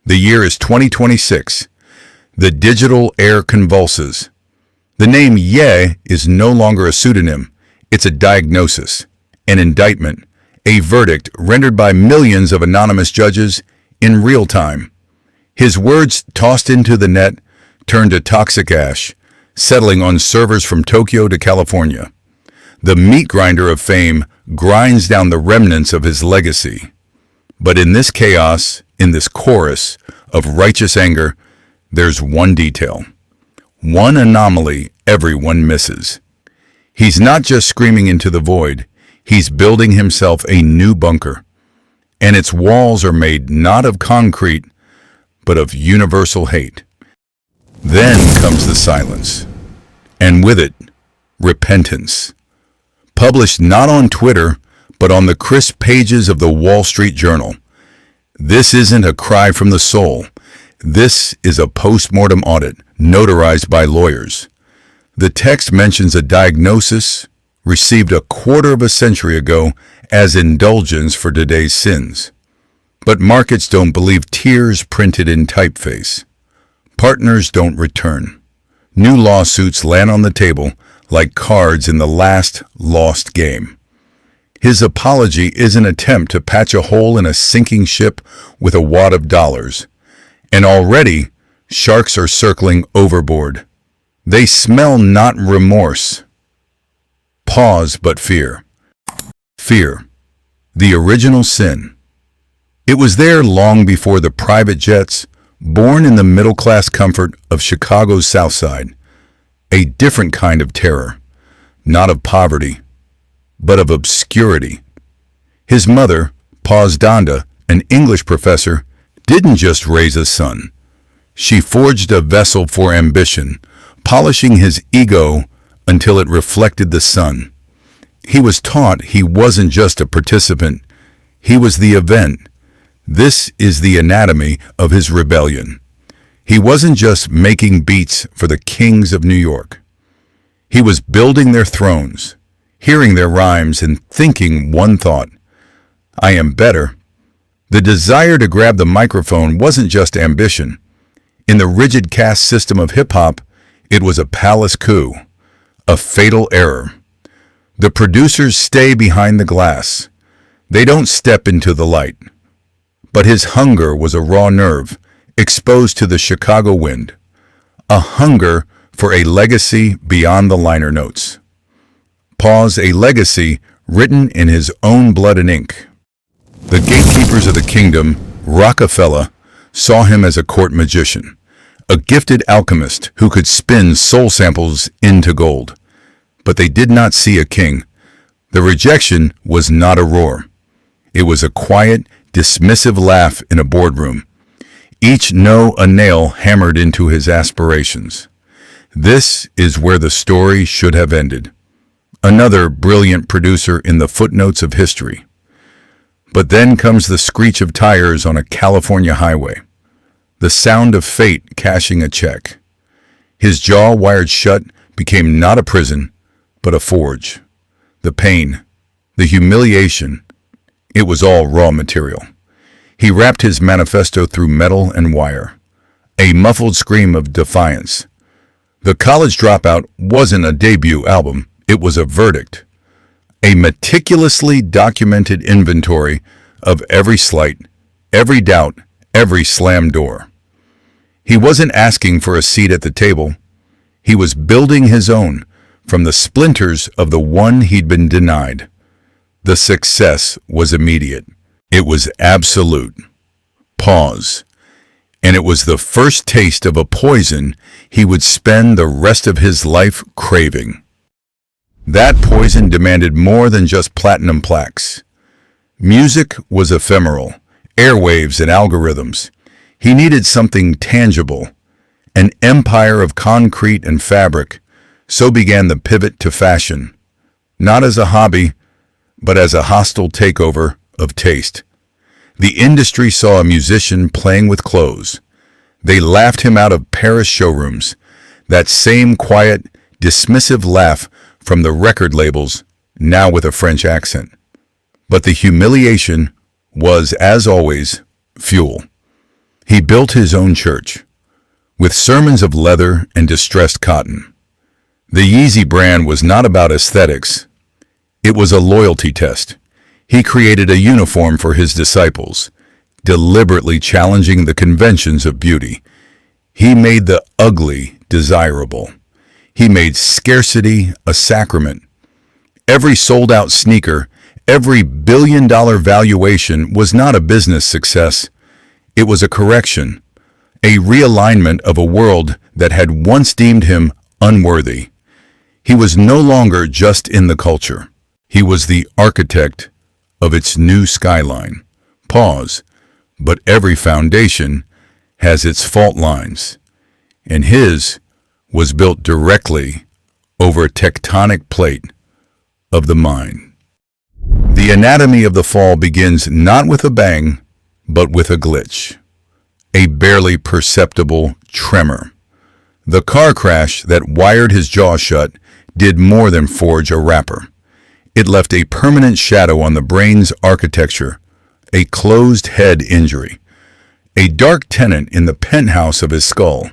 The year is 2026. The digital air convulses. The name Ye is no longer a pseudonym. It's a diagnosis, an indictment, a verdict rendered by millions of anonymous judges in real time. His words tossed into the net turned to toxic ash, settling on servers from Tokyo to California. The meat grinder of fame grinds down the remnants of his legacy. But in this chaos, in this chorus of righteous anger, there's one detail, one anomaly everyone misses. He's not just screaming into the void, he's building himself a new bunker. And its walls are made not of concrete, but of universal hate. Then comes the silence, and with it, repentance. Published not on Twitter, but on the crisp pages of the Wall Street Journal. This isn't a cry from the soul. This is a post-mortem audit, notarized by lawyers. The text mentions a diagnosis received a quarter of a century ago as indulgence for today's sins. But markets don't believe tears printed in typeface. Partners don't return. New lawsuits land on the table like cards in the last lost game. His apology is an attempt to patch a hole in a sinking ship with a wad of dollars. And already, sharks are circling overboard. They smell not remorse. Pause, but fear. Fear. The original sin. It was there long before the private jets, born in the middle-class comfort of Chicago's South Side. A different kind of terror. Not of poverty, but of obscurity. His mother, Paz Donda, an English professor, didn't just raise a son. She forged a vessel for ambition, polishing his ego until it reflected the sun. He was taught he wasn't just a participant, he was the event. This is the anatomy of his rebellion. He wasn't just making beats for the kings of New York. He was building their thrones, hearing their rhymes and thinking one thought, I am better. The desire to grab the microphone wasn't just ambition. In the rigid caste system of hip-hop, it was a palace coup, a fatal error. The producers stay behind the glass. They don't step into the light. But his hunger was a raw nerve, exposed to the Chicago wind. A hunger for a legacy beyond the liner notes. Pause, a legacy written in his own blood and ink. The gatekeepers of the kingdom, Rockefeller, saw him as a court magician, a gifted alchemist who could spin soul samples into gold. But they did not see a king. The rejection was not a roar. It was a quiet, dismissive laugh in a boardroom. Each no a nail hammered into his aspirations. This is where the story should have ended. Another brilliant producer in the footnotes of history. But then comes the screech of tires on a California highway. The sound of fate cashing a check. His jaw wired shut became not a prison, but a forge. The pain, the humiliation, it was all raw material. He wrapped his manifesto through metal and wire. A muffled scream of defiance. The College Dropout wasn't a debut album, it was a verdict. A meticulously documented inventory of every slight, every doubt, every slammed door. He wasn't asking for a seat at the table. He was building his own from the splinters of the one he'd been denied. The success was immediate. It was absolute. Pause. And it was the first taste of a poison he would spend the rest of his life craving. That poison demanded more than just platinum plaques. Music was ephemeral, airwaves and algorithms. He needed something tangible, an empire of concrete and fabric. So began the pivot to fashion, not as a hobby, but as a hostile takeover of taste. The industry saw a musician playing with clothes. They laughed him out of Paris showrooms, that same quiet, dismissive laugh from the record labels, now with a French accent. But the humiliation was, as always, fuel. He built his own church, with sermons of leather and distressed cotton. The Yeezy brand was not about aesthetics. It was a loyalty test. He created a uniform for his disciples, deliberately challenging the conventions of beauty. He made the ugly desirable. He made scarcity a sacrament. Every sold-out sneaker, every billion-dollar valuation was not a business success. It was a correction, a realignment of a world that had once deemed him unworthy. He was no longer just in the culture. He was the architect of its new skyline. Pause. But every foundation has its fault lines, and his was built directly over a tectonic plate of the mind. The anatomy of the fall begins not with a bang, but with a glitch, a barely perceptible tremor. The car crash that wired his jaw shut did more than forge a rapper. It left a permanent shadow on the brain's architecture, a closed head injury, a dark tenant in the penthouse of his skull.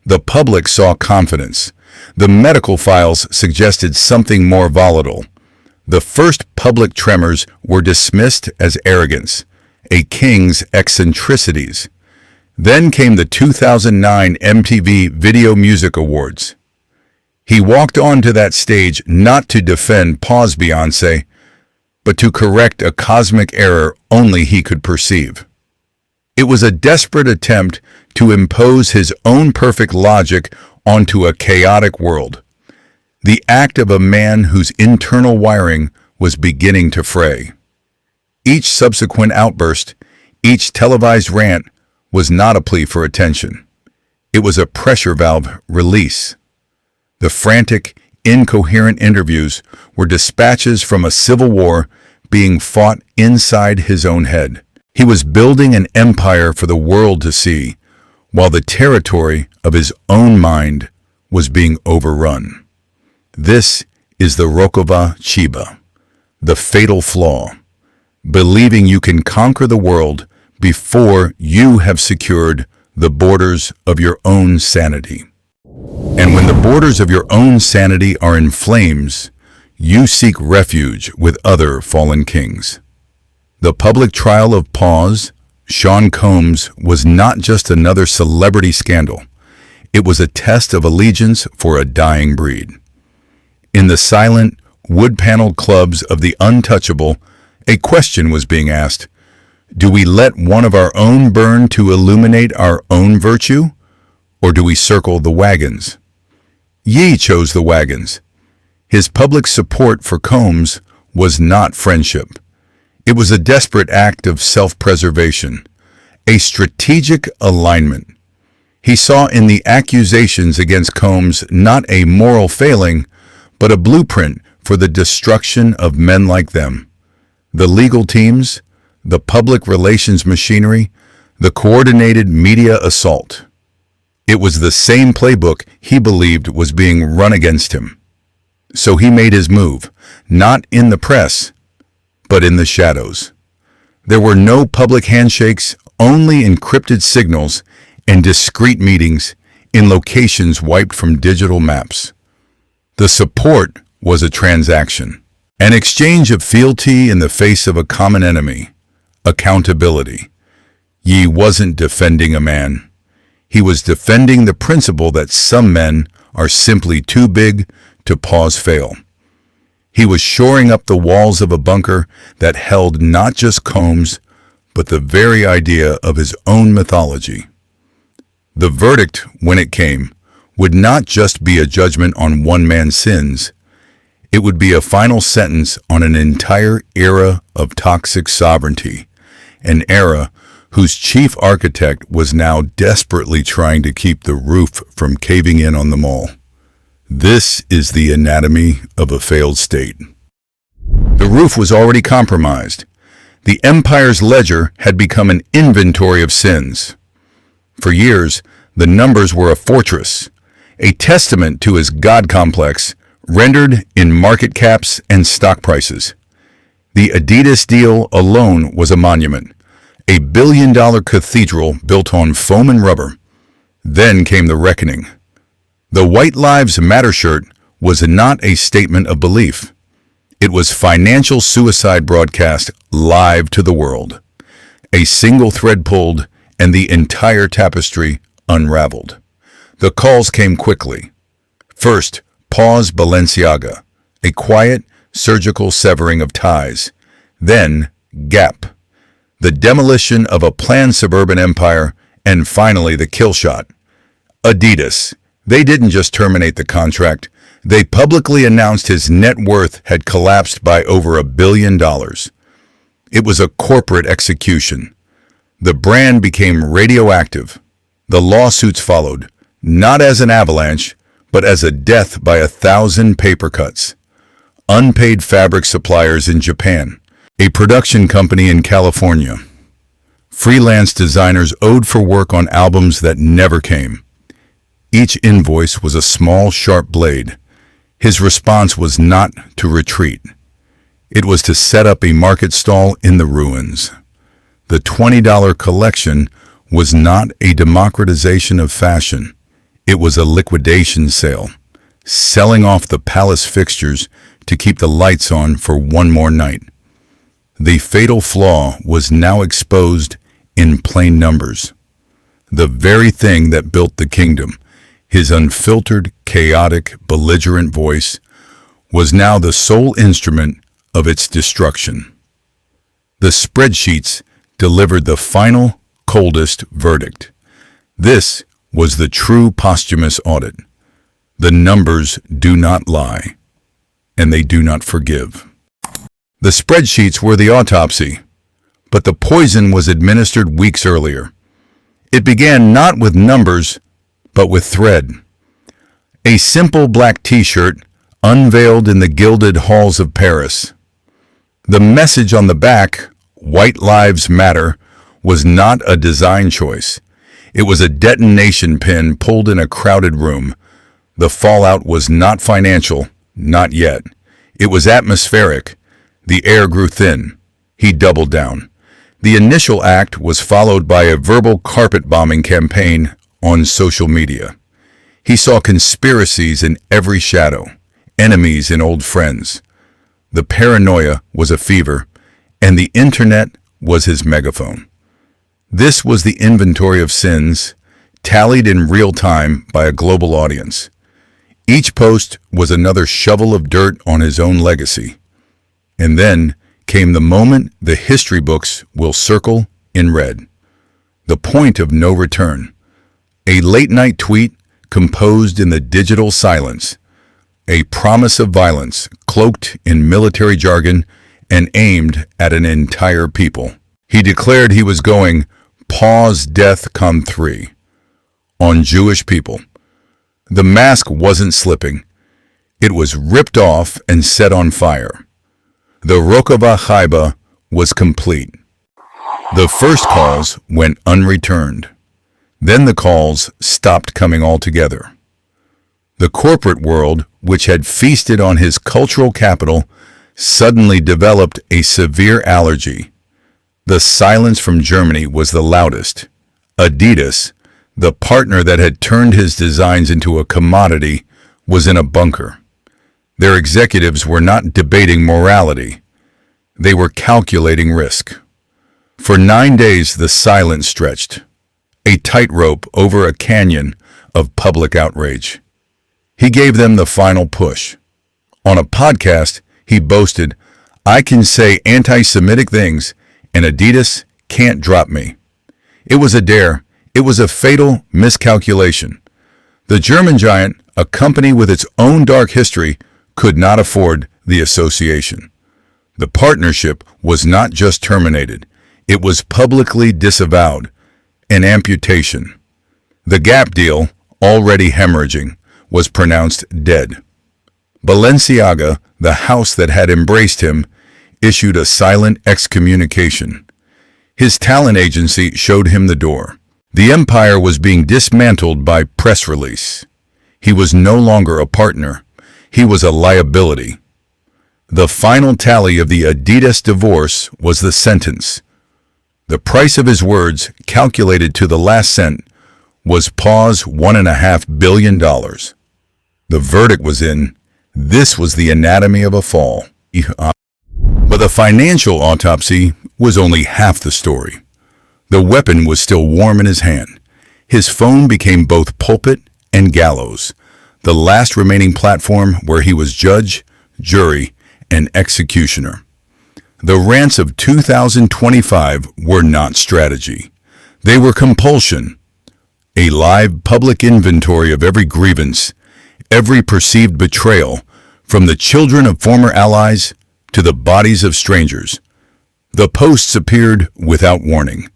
The public saw confidence. The medical files suggested something more volatile. The first public tremors were dismissed as arrogance, a king's eccentricities. Then came the 2009 MTV Video Music Awards. He walked onto that stage not to defend Pause Beyoncé, but to correct a cosmic error only he could perceive. It was a desperate attempt to impose his own perfect logic onto a chaotic world, the act of a man whose internal wiring was beginning to fray. Each subsequent outburst, each televised rant, was not a plea for attention. It was a pressure valve release. The frantic, incoherent interviews were dispatches from a civil war being fought inside his own head. He was building an empire for the world to see, while the territory of his own mind was being overrun. This is the Rokova Chiba, the fatal flaw, believing you can conquer the world before you have secured the borders of your own sanity. And when the borders of your own sanity are in flames, you seek refuge with other fallen kings. The public trial of Pause, Sean Combs, was not just another celebrity scandal. It was a test of allegiance for a dying breed. In the silent, wood-paneled clubs of the untouchable, a question was being asked: do we let one of our own burn to illuminate our own virtue, or do we circle the wagons? Ye chose the wagons. His public support for Combs was not friendship. It was a desperate act of self-preservation, a strategic alignment. He saw in the accusations against Combs not a moral failing, but a blueprint for the destruction of men like them. The legal teams, the public relations machinery, the coordinated media assault. It was the same playbook he believed was being run against him. So he made his move, not in the press, but in the shadows. There were no public handshakes, only encrypted signals and discreet meetings in locations wiped from digital maps. The support was a transaction, an exchange of fealty in the face of a common enemy, accountability. Ye wasn't defending a man. He was defending the principle that some men are simply too big to pause fail. He was shoring up the walls of a bunker that held not just Combs, but the very idea of his own mythology. The verdict, when it came, would not just be a judgment on one man's sins. It would be a final sentence on an entire era of toxic sovereignty, an era whose chief architect was now desperately trying to keep the roof from caving in on them all. This is the anatomy of a failed state. The roof was already compromised. The empire's ledger had become an inventory of sins. For years, the numbers were a fortress, a testament to his God complex, rendered in market caps and stock prices. The Adidas deal alone was a monument, A billion-dollar cathedral built on foam and rubber. Then came the reckoning. The White Lives Matter shirt was not a statement of belief. It was financial suicide broadcast live to the world. A single thread pulled and the entire tapestry unraveled. The calls came quickly. First, pause Balenciaga, a quiet, surgical severing of ties. Then, Gap, the demolition of a planned suburban empire, and finally the kill shot. Adidas, they didn't just terminate the contract, they publicly announced his net worth had collapsed by over $1 billion. It was a corporate execution. The brand became radioactive. The lawsuits followed, not as an avalanche, but as a death by 1,000 paper cuts. Unpaid fabric suppliers in Japan, a production company in California. Freelance designers owed for work on albums that never came. Each invoice was a small, sharp blade. His response was not to retreat. It was to set up a market stall in the ruins. The $20 collection was not a democratization of fashion. It was a liquidation sale, selling off the palace fixtures to keep the lights on for one more night. The fatal flaw was now exposed in plain numbers. The very thing that built the kingdom, his unfiltered, chaotic, belligerent voice, was now the sole instrument of its destruction. The spreadsheets delivered the final, coldest verdict. This was the true posthumous audit. The numbers do not lie, and they do not forgive. The spreadsheets were the autopsy, but the poison was administered weeks earlier. It began not with numbers, but with thread. A simple black t-shirt unveiled in the gilded halls of Paris. The message on the back, White Lives Matter, was not a design choice. It was a detonation pin pulled in a crowded room. The fallout was not financial, not yet. It was atmospheric. The air grew thin. He doubled down. The initial act was followed by a verbal carpet bombing campaign on social media. He saw conspiracies in every shadow, enemies in old friends. The paranoia was a fever, and the internet was his megaphone. This was the inventory of sins, tallied in real time by a global audience. Each post was another shovel of dirt on his own legacy. And then came the moment the history books will circle in red. The point of no return. A late-night tweet composed in the digital silence. A promise of violence cloaked in military jargon and aimed at an entire people. He declared he was going pause death come 3 on Jewish people. The mask wasn't slipping. It was ripped off and set on fire. The Rokava Chaiba was complete. The first calls went unreturned. Then the calls stopped coming altogether. The corporate world, which had feasted on his cultural capital, suddenly developed a severe allergy. The silence from Germany was the loudest. Adidas, the partner that had turned his designs into a commodity, was in a bunker. Their executives were not debating morality. They were calculating risk. For 9 days the silence stretched, a tightrope over a canyon of public outrage. He gave them the final push. On a podcast, he boasted, "I can say anti-Semitic things, and Adidas can't drop me." It was a dare. It was a fatal miscalculation. The German giant, a company with its own dark history, could not afford the association. The partnership was not just terminated. It was publicly disavowed. An amputation. The Gap deal, already hemorrhaging, was pronounced dead. Balenciaga, the house that had embraced him, issued a silent excommunication. His talent agency showed him the door. The empire was being dismantled by press release. He was no longer a partner. He was a liability. The final tally of the Adidas divorce was the sentence: The price of his words, calculated to the last cent, was pause $1.5 billion. The verdict was in. This was the anatomy of a fall. But the financial autopsy was only half the story. The weapon was still warm in his hand. His phone became both pulpit and gallows, the last remaining platform where he was judge, jury, and executioner. The rants of 2025 were not strategy. They were compulsion, a live public inventory of every grievance, every perceived betrayal, from the children of former allies to the bodies of strangers. The posts appeared without warning.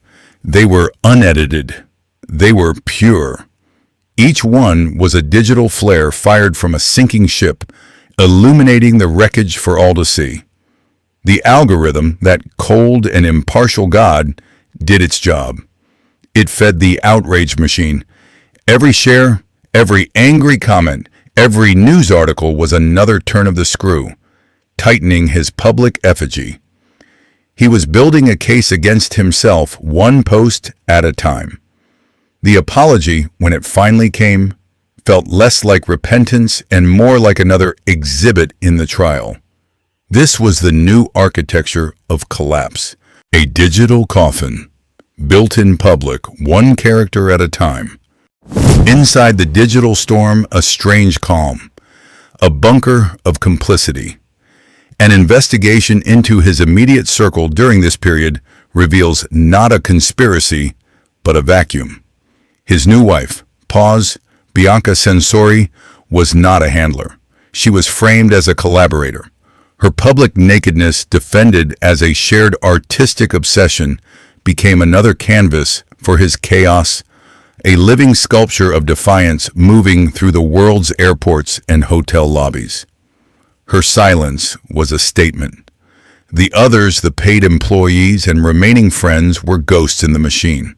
They were unedited. They were pure. Each one was a digital flare fired from a sinking ship, illuminating the wreckage for all to see. The algorithm, that cold and impartial God, did its job. It fed the outrage machine. Every share, every angry comment, every news article was another turn of the screw, tightening his public effigy. He was building a case against himself, one post at a time. The apology, when it finally came, felt less like repentance and more like another exhibit in the trial. This was the new architecture of collapse, a digital coffin, built in public, one character at a time. Inside the digital storm, a strange calm, a bunker of complicity. An investigation into his immediate circle during this period reveals not a conspiracy, but a vacuum. His new wife, Bianca Censori, was not a handler. She was framed as a collaborator. Her public nakedness, defended as a shared artistic obsession, became another canvas for his chaos, a living sculpture of defiance moving through the world's airports and hotel lobbies. Her silence was a statement. The others, the paid employees and remaining friends, were ghosts in the machine.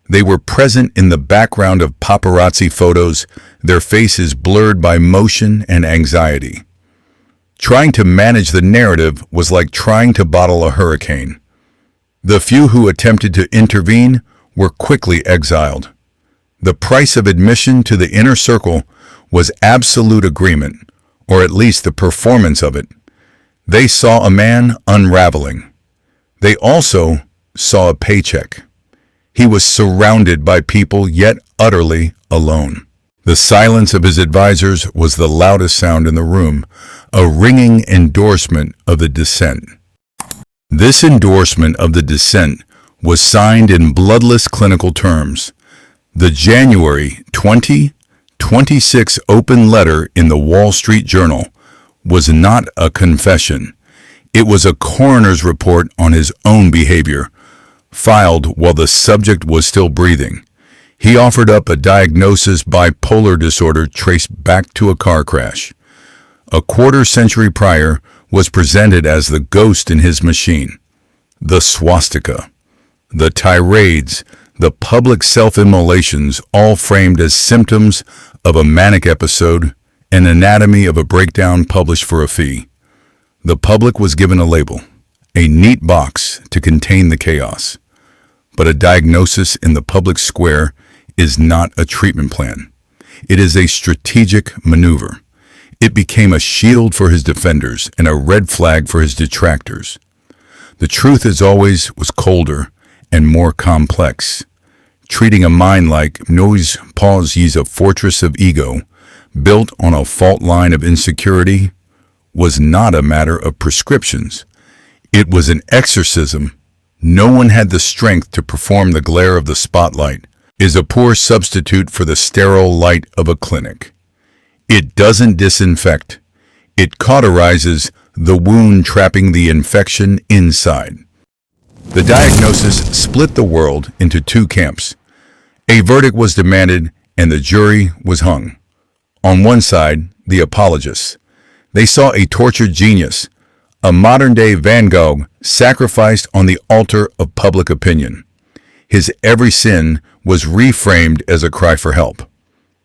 They were present in the background of paparazzi photos, their faces blurred by motion and anxiety. Trying to manage the narrative was like trying to bottle a hurricane. The few who attempted to intervene were quickly exiled. The price of admission to the inner circle was absolute agreement, or at least the performance of it. They saw a man unraveling. They also saw a paycheck. He was surrounded by people, yet utterly alone. The silence of his advisors was the loudest sound in the room, a ringing endorsement of the dissent. This endorsement of the dissent was signed in bloodless clinical terms. The January 2026 open letter in the Wall Street Journal was not a confession. It was a coroner's report on his own behavior, filed while the subject was still breathing. He offered up a diagnosis: bipolar disorder traced back to a car crash. A quarter-century prior was presented as the ghost in his machine. The swastika, the tirades, the public self-immolations, all framed as symptoms of a manic episode, an anatomy of a breakdown published for a fee. The public was given a label, a neat box to contain the chaos. But a diagnosis in the public square is not a treatment plan. It is a strategic maneuver. It became a shield for his defenders and a red flag for his detractors. The truth, as always, was colder and more complex. Treating a mind like noise ye's a fortress of ego, built on a fault line of insecurity, was not a matter of prescriptions. It was an exorcism. No one had the strength to perform the glare of the spotlight, is a poor substitute for the sterile light of a clinic. It doesn't disinfect. It cauterizes the wound, trapping the infection inside. The diagnosis split the world into two camps. A verdict was demanded and the jury was hung. On one side, the apologists. They saw a tortured genius, a modern-day Van Gogh, sacrificed on the altar of public opinion. His every sin was reframed as a cry for help.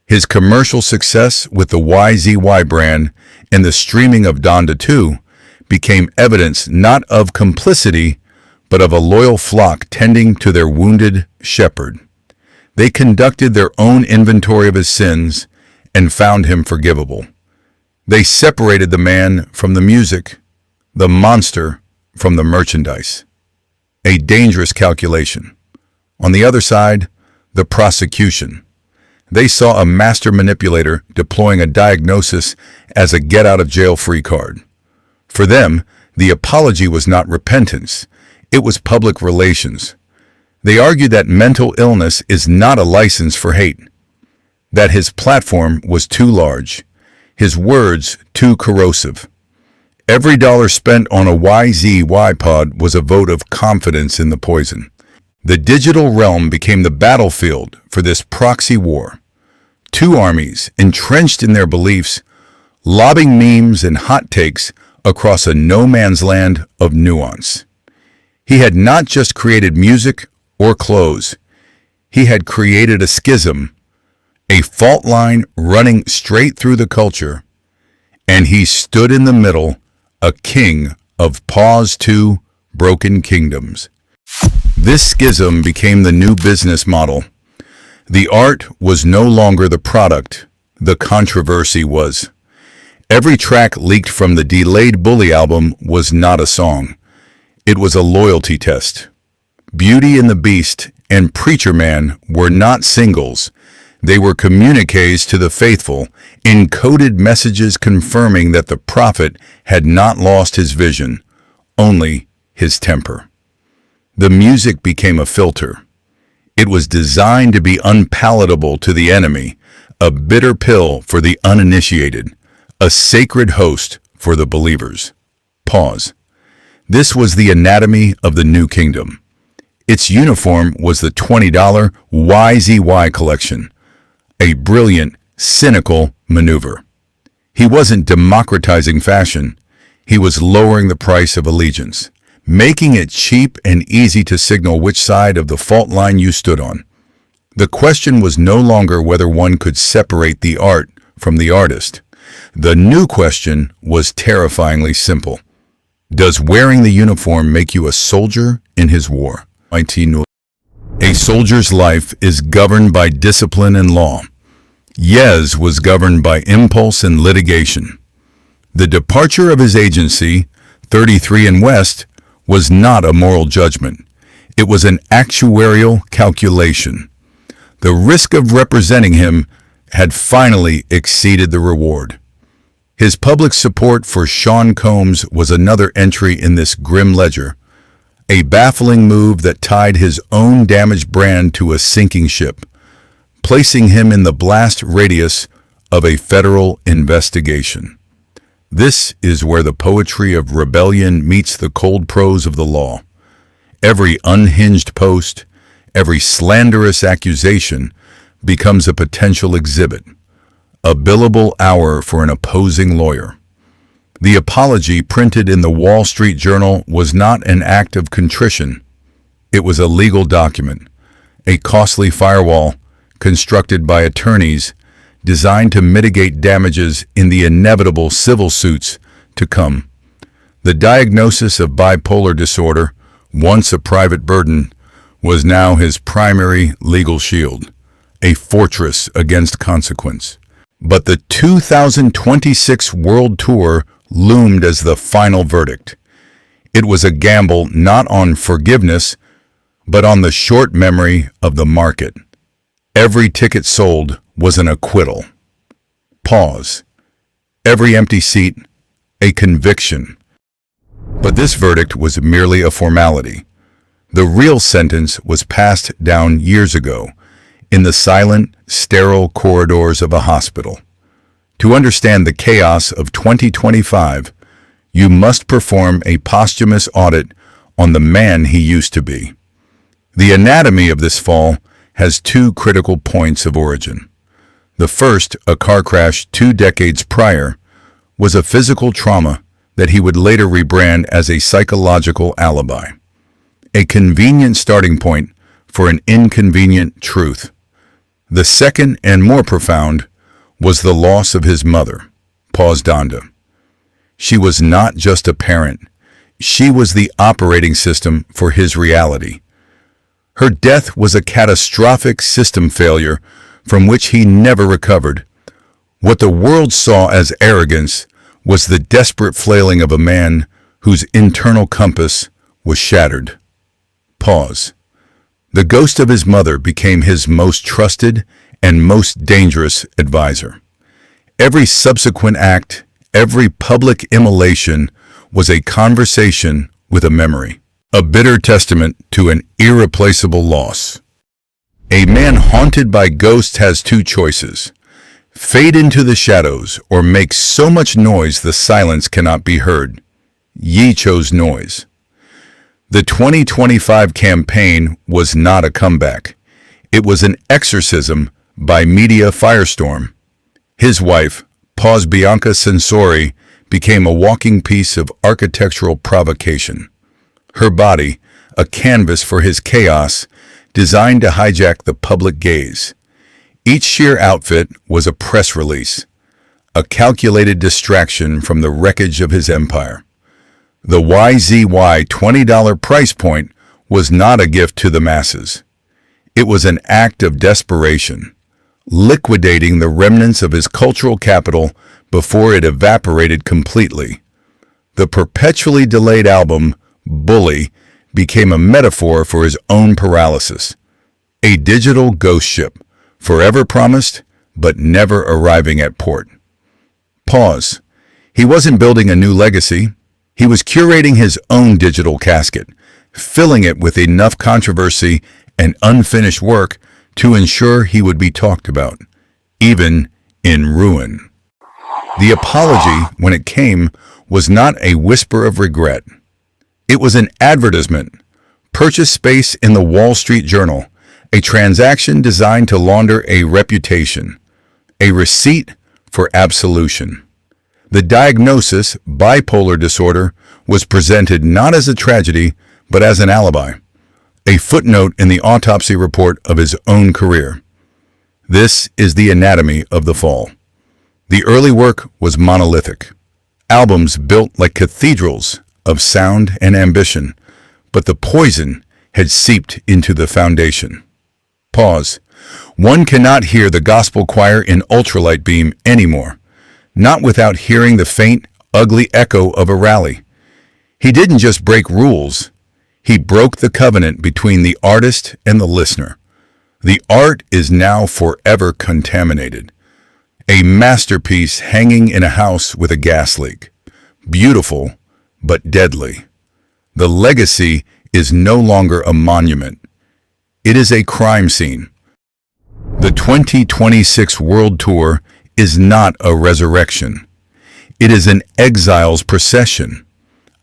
His commercial success with the YZY brand and the streaming of Donda 2 became evidence not of complicity, but of a loyal flock tending to their wounded shepherd. They conducted their own inventory of his sins and found him forgivable. They separated the man from the music, the monster from the merchandise. A dangerous calculation. On the other side, the prosecution. They saw a master manipulator deploying a diagnosis as a get-out-of-jail-free card. For them, the apology was not repentance, it was public relations. They argued that mental illness is not a license for hate, that his platform was too large, his words too corrosive. Every dollar spent on a YZY pod was a vote of confidence in the poison. The digital realm became the battlefield for this proxy war. Two armies, entrenched in their beliefs, lobbing memes and hot takes across a no-man's land of nuance. He had not just created music or clothes. He had created a schism, a fault line running straight through the culture, and he stood in the middle, a king of pause to broken kingdoms. This schism became the new business model. The art was no longer the product, the controversy was. Every track leaked from the delayed Bully album was not a song. It was a loyalty test. Beauty and the Beast and Preacher Man were not singles. They were communiques to the faithful, encoded messages confirming that the prophet had not lost his vision, only his temper. The music became a filter. It was designed to be unpalatable to the enemy, a bitter pill for the uninitiated, a sacred host for the believers. Pause. This was the anatomy of the new kingdom. Its uniform was the $20 YZY collection, a brilliant, cynical maneuver. He wasn't democratizing fashion, he was lowering the price of allegiance, making it cheap and easy to signal which side of the fault line you stood on. The question was no longer whether one could separate the art from the artist. The new question was terrifyingly simple. Does wearing the uniform make you a soldier in his war? A soldier's life is governed by discipline and law. Yez was governed by impulse and litigation. The departure of his agency, 33 and West, was not a moral judgment. It was an actuarial calculation. The risk of representing him had finally exceeded the reward. His public support for Sean Combs was another entry in this grim ledger, a baffling move that tied his own damaged brand to a sinking ship, placing him in the blast radius of a federal investigation. This is where the poetry of rebellion meets the cold prose of the law. Every unhinged post, every slanderous accusation becomes a potential exhibit, a billable hour for an opposing lawyer. The apology printed in the Wall Street Journal was not an act of contrition. It was a legal document, a costly firewall constructed by attorneys designed to mitigate damages in the inevitable civil suits to come. The diagnosis of bipolar disorder, once a private burden, was now his primary legal shield, a fortress against consequence. But the 2026 World Tour loomed as the final verdict. It was a gamble not on forgiveness, but on the short memory of the market. Every ticket sold was an acquittal. Pause. Every empty seat, a conviction. But this verdict was merely a formality. The real sentence was passed down years ago, in the silent, sterile corridors of a hospital. To understand the chaos of 2025, you must perform a posthumous audit on the man he used to be. The anatomy of this fall has two critical points of origin. The first, a car crash 2 decades prior, was a physical trauma that he would later rebrand as a psychological alibi. A convenient starting point for an inconvenient truth. The second, and more profound, was the loss of his mother, Paz Donda. She was not just a parent. She was the operating system for his reality. Her death was a catastrophic system failure from which he never recovered. What the world saw as arrogance was the desperate flailing of a man whose internal compass was shattered. Pause. The ghost of his mother became his most trusted and most dangerous advisor. Every subsequent act, every public immolation was a conversation with a memory, a bitter testament to an irreplaceable loss. A man haunted by ghosts has two choices: fade into the shadows or make so much noise the silence cannot be heard. Ye chose noise. The 2025 campaign was not a comeback. It was an exorcism by media firestorm. His wife, Bianca Censori, became a walking piece of architectural provocation. Her body, a canvas for his chaos, designed to hijack the public gaze. Each sheer outfit was a press release, a calculated distraction from the wreckage of his empire. The YZY $20 price point was not a gift to the masses. It was an act of desperation, liquidating the remnants of his cultural capital before it evaporated completely. The perpetually delayed album, Bully, became a metaphor for his own paralysis. A digital ghost ship, forever promised, but never arriving at port. Pause. He wasn't building a new legacy. He was curating his own digital casket, filling it with enough controversy and unfinished work to ensure he would be talked about, even in ruin. The apology, when it came, was not a whisper of regret. It was an advertisement. Purchase space in the Wall Street Journal, a transaction designed to launder a reputation, a receipt for absolution. The diagnosis, bipolar disorder, was presented not as a tragedy, but as an alibi, a footnote in the autopsy report of his own career. This is the anatomy of the fall. The early work was monolithic. Albums built like cathedrals of sound and ambition, but the poison had seeped into the foundation. Pause. One cannot hear the gospel choir in ultralight beam anymore, not without hearing the faint, ugly echo of a rally. He didn't just break rules, he broke the covenant between the artist and the listener. The art is now forever contaminated. A masterpiece hanging in a house with a gas leak. Beautiful, but deadly. The legacy is no longer a monument. It is a crime scene. The 2026 World Tour is not a resurrection. It is an exile's procession.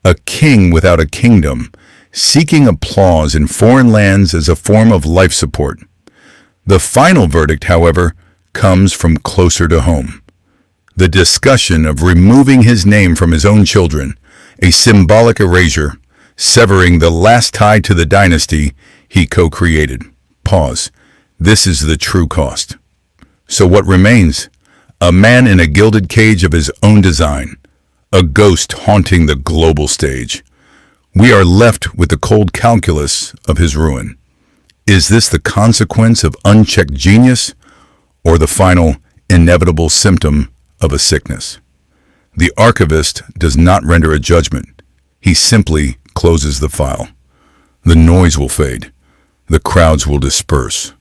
A king without a kingdom, seeking applause in foreign lands as a form of life support. The final verdict, however, comes from closer to home. The discussion of removing his name from his own children, a symbolic erasure, severing the last tie to the dynasty he co-created. Pause. This is the true cost. So what remains? A man in a gilded cage of his own design, a ghost haunting the global stage. We are left with the cold calculus of his ruin. Is this the consequence of unchecked genius, or the final, inevitable symptom of a sickness? The archivist does not render a judgment. He simply closes the file. The noise will fade. The crowds will disperse.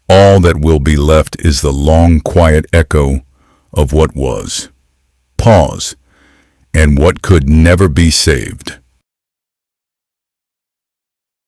All that will be left is the long, quiet echo of what was. Pause, and what could never be saved.